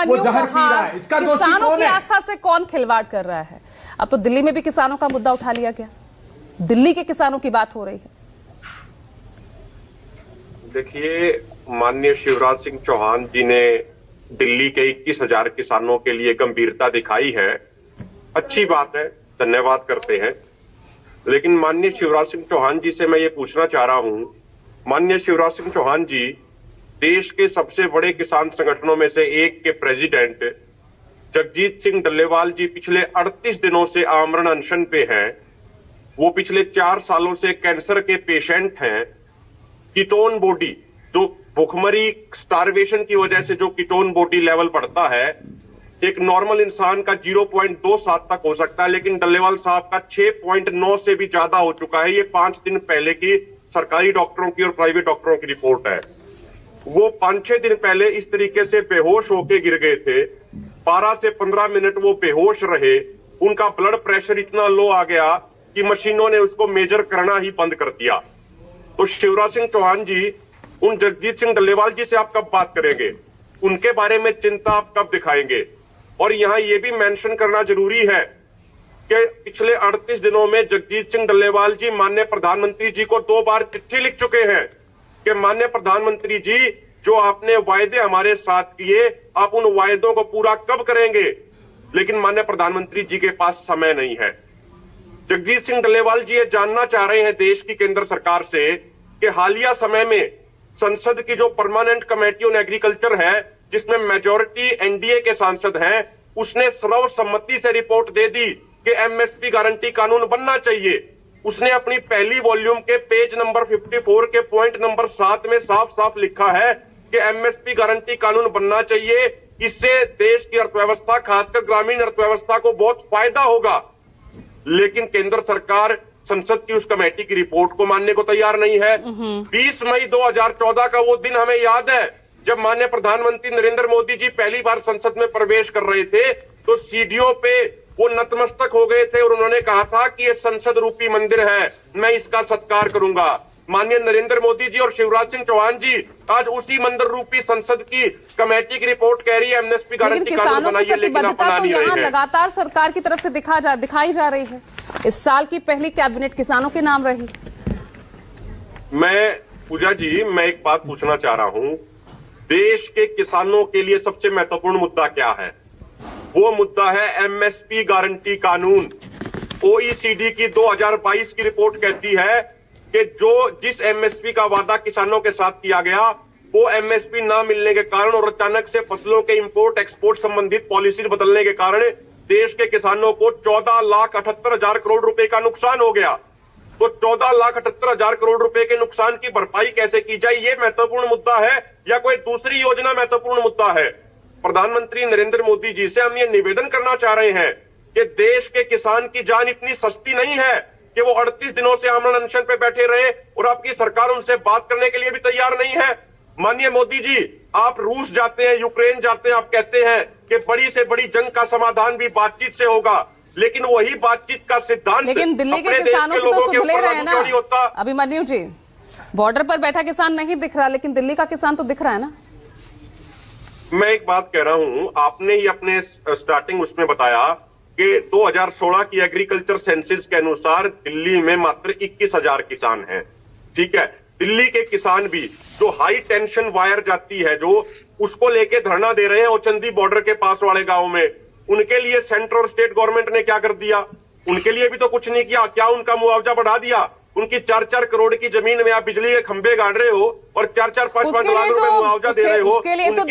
वो जहर पी रहा है, इसका दोषी किसानों कौन की है? आस्था से कौन खिलवाड़ कर रहा है? अब तो दिल्ली में भी किसानों का मुद्दा उठा लिया गया, दिल्ली के किसानों की बात हो रही है। देखिए, माननीय शिवराज सिंह चौहान जी ने दिल्ली के 21,000 किसानों के लिए गंभीरता दिखाई है, अच्छी बात है, धन्यवाद करते हैं। लेकिन माननीय शिवराज सिंह चौहान जी से मैं ये पूछना चाह रहा हूं, माननीय शिवराज सिंह चौहान जी देश के सबसे बड़े किसान संगठनों में से एक के प्रेसिडेंट जगजीत सिंह डल्लेवाल जी पिछले 38 दिनों से आमरण अनशन पे हैं। वो पिछले 4 सालों से कैंसर के पेशेंट हैं। कीटोन बॉडी, जो भूखमरी स्टारवेशन की वजह से जो कीटोन बॉडी लेवल बढ़ता है, एक नॉर्मल इंसान का 0.27 तक हो सकता है, लेकिन डल्लेवाल साहब का 6.9 से भी ज्यादा हो चुका है। ये 5 दिन पहले की सरकारी डॉक्टरों की और प्राइवेट डॉक्टरों की रिपोर्ट है। वो 5-6 दिन पहले इस तरीके से बेहोश होके गिर गए थे, 12 से 15 मिनट वो बेहोश रहे। उनका ब्लड प्रेशर इतना लो आ गया कि मशीनों ने उसको मेजर करना ही बंद कर दिया। तो शिवराज सिंह चौहान जी उन जगजीत सिंह डल्लेवाल जी से आप कब बात करेंगे? उनके बारे में चिंता आप कब दिखाएंगे? और यहां यह भी मेंशन करना जरूरी है कि पिछले 38 दिनों में जगजीत सिंह डल्लेवाल जी माननीय प्रधानमंत्री जी को 2 बार चिट्ठी लिख चुके हैं कि माननीय प्रधानमंत्री जी, जो आपने वायदे हमारे साथ किए, आप उन वायदों को पूरा कब करेंगे? लेकिन माननीय प्रधानमंत्री जी के पास समय नहीं है। जगजीत सिंह डल्लेवाल जी ये जानना चाह रहे हैं देश की केंद्र सरकार से कि हालिया समय में संसद की जो परमानेंट कमेटी ऑन एग्रीकल्चर है, जिसमें मेजॉरिटी एनडीए के सांसद हैं, उसने सर्वसम्मति से रिपोर्ट दे दी कि एमएसपी गारंटी कानून बनना चाहिए। उसने अपनी पहली वॉल्यूम के पेज नंबर 54 के पॉइंट नंबर 7 में साफ साफ लिखा है कि एमएसपी गारंटी कानून बनना चाहिए। इससे देश की अर्थव्यवस्था, खासकर ग्रामीण अर्थव्यवस्था को बहुत फायदा होगा। लेकिन केंद्र सरकार संसद की उस कमेटी की रिपोर्ट को मानने को तैयार नहीं है। 20 मई 2014 का वो दिन हमें याद है जब माननीय प्रधानमंत्री नरेंद्र मोदी जी पहली बार संसद में प्रवेश कर रहे थे, तो सीढ़ियों पे वो नतमस्तक हो गए थे और उन्होंने कहा था कि ये संसद रूपी मंदिर है, मैं इसका सत्कार करूंगा। माननीय नरेंद्र मोदी जी और शिवराज सिंह चौहान जी आज उसी मंदिर रूपी संसद की कमेटी की रिपोर्ट कह रही है एमएसपी गारंटी कानून बनाइए, लेकिन आप बना नहीं रहे हैं। लगातार सरकार की तरफ से दिखाई जा रही है। इस साल की पहली कैबिनेट किसानों के नाम रही। मैं पूजा जी, मैं एक बात पूछना चाह रहा हूं, देश के किसानों के लिए सबसे महत्वपूर्ण मुद्दा क्या है? वो मुद्दा है एमएसपी गारंटी कानून। ओईसीडी की 2022 की रिपोर्ट कहती है कि जिस एमएसपी का वादा किसानोन के साथ किया गया, वो एमएसपी ना मिलने के कारण और अचानक से फसलों के इंपोर्ट एक्सपोर्ट संबंधित पॉलिसी बदलने के कारण देश के किसानों को 14,78,000 करोड़ रुपए का नुकसान हो गया। तो 14,78,000 करोड़ रुपए के नुकसान की भरपाई कैसे की जाए, ये महत्वपूर्ण मुद्दा है या कोई दूसरी योजना महत्वपूर्ण मुद्दा है? प्रधानमंत्री नरेंद्र मोदी जी से हम ये निवेदन करना चाह रहे हैं कि देश के किसान की जान इतनी सस्ती नहीं है कि वो 38 दिनों से आमरण अनशन पे बैठे रहे और आपकी सरकार उनसे बात करने के लिए भी तैयार नहीं है। माननीय मोदी जी, आप रूस जाते हैं, यूक्रेन जाते हैं, आप कहते हैं कि बड़ी से बड़ी जंग का समाधान भी बातचीत से होगा, लेकिन वही बातचीत का सिद्धांत लेकिन दिल्ली के किसानों की तो सुध ले रहे हैं ना अभिमन्यु जी। बॉर्डर पर बैठा किसान नहीं दिख रहा, लेकिन दिल्ली का किसान तो दिख रहा है ना। मैं एक बात कह रहा हूं, आपने ही अपने स्टार्टिंग उसमें बताया कि 2016 की एग्रीकल्चर सेंसस के अनुसार दिल्ली में मात्र 21,000 किसान हैं। ठीक है, दिल्ली के किसान भी जो हाई टेंशन वायर जाती है, जो उसको लेके धरना दे रहे हैं ओचंदी बॉर्डर के पास वाले गांव में, उनके लिए सेंटर और स्टेट गवर्नमेंट ने क्या कर दिया? उनके लिए भी तो कुछ नहीं किया। क्या उनका मुआवजा बढ़ा दिया? उनकी 4-4 करोड़ की जमीन में आप बिजली के खंभे गाड़ रहे हो और 4-4-5-5 लाख रुपए मुआवजा दे रहे हो। उसके लिए तो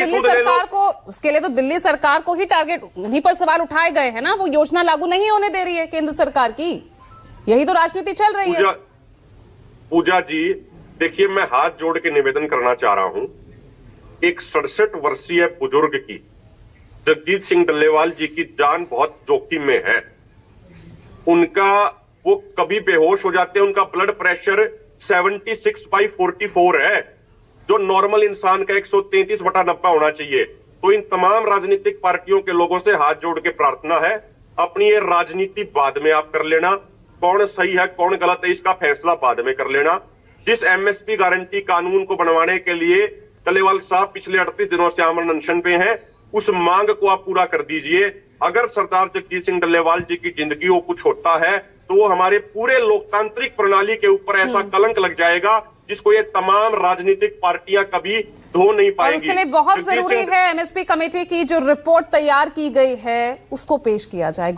दिल्ली सरकार को ही टारगेट, उन्हीं पर सवाल उठाए गए हैं ना। वो योजना लागू नहीं होने दे रही है केंद्र सरकार की, यही तो राजनीति चल रही है। पूजा जी देखिए, मैं हाथ जोड़ के निवेदन करना चाह रहा हूं, एक 67 वर्षीय बुजुर्ग की, जगजीत सिंह डल्लेवाल जी की जान बहुत जोखिम में है। वो कभी बेहोश हो जाते हैं, उनका ब्लड प्रेशर 76/44 है, जो नॉर्मल इंसान का 133/90 होना चाहिए। तो इन तमाम राजनीतिक पार्टियों के लोगों से हाथ जोड़ के प्रार्थना है, अपनी ये राजनीति बाद में आप कर लेना, कौन सही है कौन गलत है इसका फैसला बाद में कर लेना। जिस एमएसपी गारंटी कानून को बनवाने के लिए डल्लेवाल साहब पिछले 38 दिनों से आमरण अनशन पे हैं, उस मांग को आप पूरा कर दीजिए। अगर सरदार जगजीत सिंह डल्लेवाल जी की जिंदगी को कुछ होता है तो वो हमारे पूरे लोकतांत्रिक प्रणाली के ऊपर ऐसा कलंक लग जाएगा जिसको ये तमाम राजनीतिक पार्टियां कभी धो नहीं पाएंगी। और उसके लिए बहुत जरूरी है एमएसपी कमेटी की जो रिपोर्ट तैयार की गई है उसको पेश किया जाए।